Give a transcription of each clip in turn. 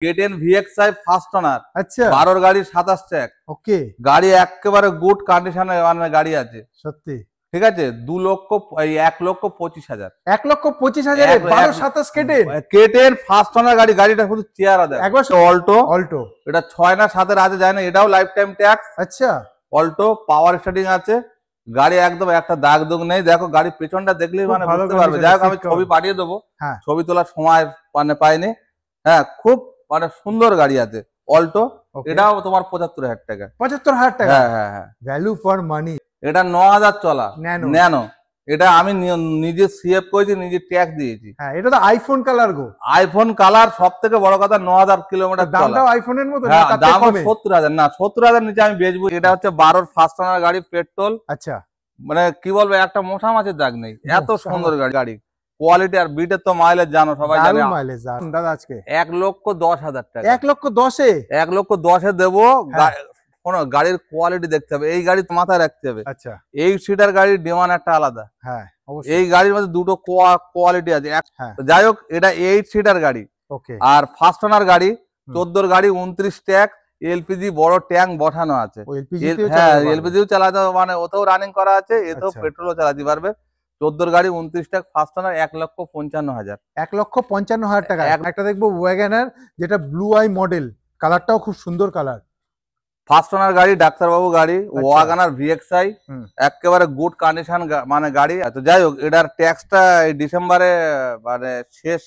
KTM VXI first owner. আচ্ছা 12 গাড়ি 27 track. ওকে গাড়ি একেবারে গুড কন্ডিশনে মানে গাড়ি আছে সত্যি। ঠিক আছে। 1,25,000 1,25,000 12-27 কেটিএম ফার্স্ট ওনার গাড়ি। গাড়িটা শুধু চেয়ার আছে একবার অল্টো। অল্টো এটা 6 না 7 এর আছে যায় না, এটাও লাইফ টাইম ট্যাক্স। আচ্ছা অল্টো পাওয়ার স্টার্টিং আছে, গাড়ি একদম একটা দাগ দুগ নেই। দেখো গাড়ির পেছনটা দেখলেই মানে বুঝতে পারবে। যাই হোক আমি ছবি পাঠিয়ে দেবো, ছবি তোলার সময় মানে পাইনি। হ্যাঁ খুব মানে সুন্দর গাড়ি আছে অল্টো। এটাও তোমার 75,000 টাকা। 75,000 টাকা? হ্যাঁ হ্যাঁ হ্যাঁ ভ্যালু ফর মানি। এটা 9,000 চলা ন্যানো। এটা আমি নিজে সিএফ করেছি, নিজে ট্যাক্স দিয়েছি। হ্যাঁ এটা তো আইফোন কালার গো। আইফোন কালার, সব থেকে বড় কথা 9,000 কিলোমিটার চলা। দামটাও আইফোনের মতো না? হ্যাঁ দাম 70,000 না, 70,000 নিচে আমি বেচবো। এটা হচ্ছে 12 ফার্স্ট ওনার গাড়ি, পেট্রোল। আচ্ছা মানে কি বলবো, একটা মোটা মাছের দাগ নেই, এত সুন্দর গাড়ি কোয়ালিটি। আর বিটের তো মাইলেজ জানো সবাই জানে। মাইলেজ দাদা আজকে 1,10,000 টাকা। 1,10,000 1,10,000 দেবো। শোনো গাড়ির কোয়ালিটি দেখতে হবে, এই গাড়ি মাথায় রাখতে হবে। আচ্ছা 8 সিটার গাড়ির ডিমান্ড একটা আলাদা। হ্যাঁ এই গাড়ির মধ্যে দুটো কোয়ালিটি আছে। যাই হোক এটা 8 সিটার গাড়ি। ওকে আর ফার্স্ট ওনার গাড়ি 14 গাড়ি 29 ট্যাগ। এলপিজি বড় ট্যাঙ্ক বসানো আছে। হ্যাঁ এলপিজিও চালাতে মানে ওতেও রানিং করা আছে, এতেও পেট্রোলও চালাতে পারবে। 14 গাড়ি 29 ট্যাগ ফার্স্ট ওনার 1,55,000। 1,55,000 টাকা। একটা দেখবো ওয়াগনার যেটা ব্লু আই মডেল, কালারটাও খুব সুন্দর কালার। ফার্স্ট ওনার গাড়ি, ডাক্তারবাবু গাড়ি, ওয়াগনার ভিএক্সআই একেবারে গুড কন্ডিশন মানে গাড়ি। তো যাই হোক এটার ট্যাক্সটা এই ডিসেম্বরে মানে শেষ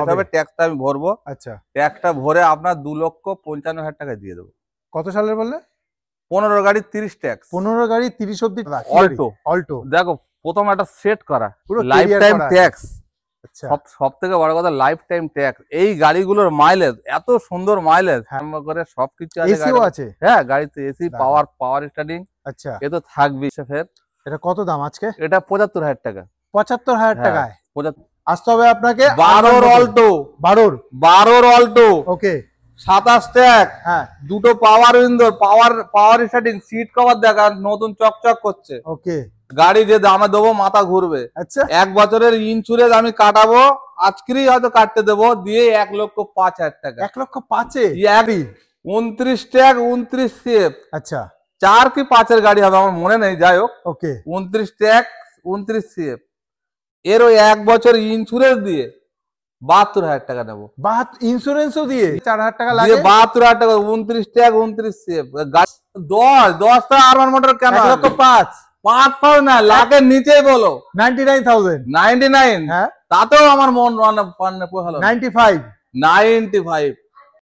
হবে। ট্যাক্সটা আমি ভরবো। আচ্ছা ট্যাক্সটা ভরে আপনার 2,55,000 টাকা দিয়ে দেবো। কত সালের বললে? 15 গাড়ি 30 ট্যাক্স। 15 গাড়ি 30 অব্দি অল্টো। অল্টো দেখো প্রথম একটা সেট করা লাইফ টাইম ট্যাক্স। সব থেকে বড় কথা লাইফ টাইম ট্যাক্স। এই গাড়িগুলোর মাইলেজ এত সুন্দর মাইলেজ করে সবকিছু আছে। হ্যাঁ গাড়িতে এসি পাওয়ার স্টার্টিং। আচ্ছা এ তো থাকবে। ফের এটা কত দাম আজকে? এটা 75,000 টাকা। 75,000 টাকায় আসতে হবে আপনাকে। 12 অল্টো। 12 অল্টো ওকে 27 ট্যাগ। হ্যাঁ দুটো পাওয়ার উইন্ডো, পাওয়ার স্টার্টিং, সিট কভার দেখা নতুন চকচক করছে। ওকে গাড়ি যে দামে দেবো মাথা ঘুরবে। আচ্ছা 1 বছরের ইন্স্যুরেন্স আমি কাটাবো, আজকেরই হয়তো কাটতে দেবো, দিয়ে 1,05,000 টাকা। 1,05,000? 29 ট্যাগ 29 সিএফ। আচ্ছা 4 কি 5 এর গাড়ি হবে আমার মনে নেই। যাই হোক ওকে 29 ট্যাগ 29 সিএফ। এরও 1 বছর ইন্স্যুরেন্স দিয়ে 72,000 টাকা নেবো। ইন্স্যুরেন্সও দিয়ে 4,000 টাকা লাগে। 72,000 টাকা 29 ট্যাগ 29 সিএফ। 10 টা আরবান মোটর কেন? 1,05,000 না, লাখের নিচেই বলো। 99,000 99। হ্যাঁ তাতেও আমার মন 95। 95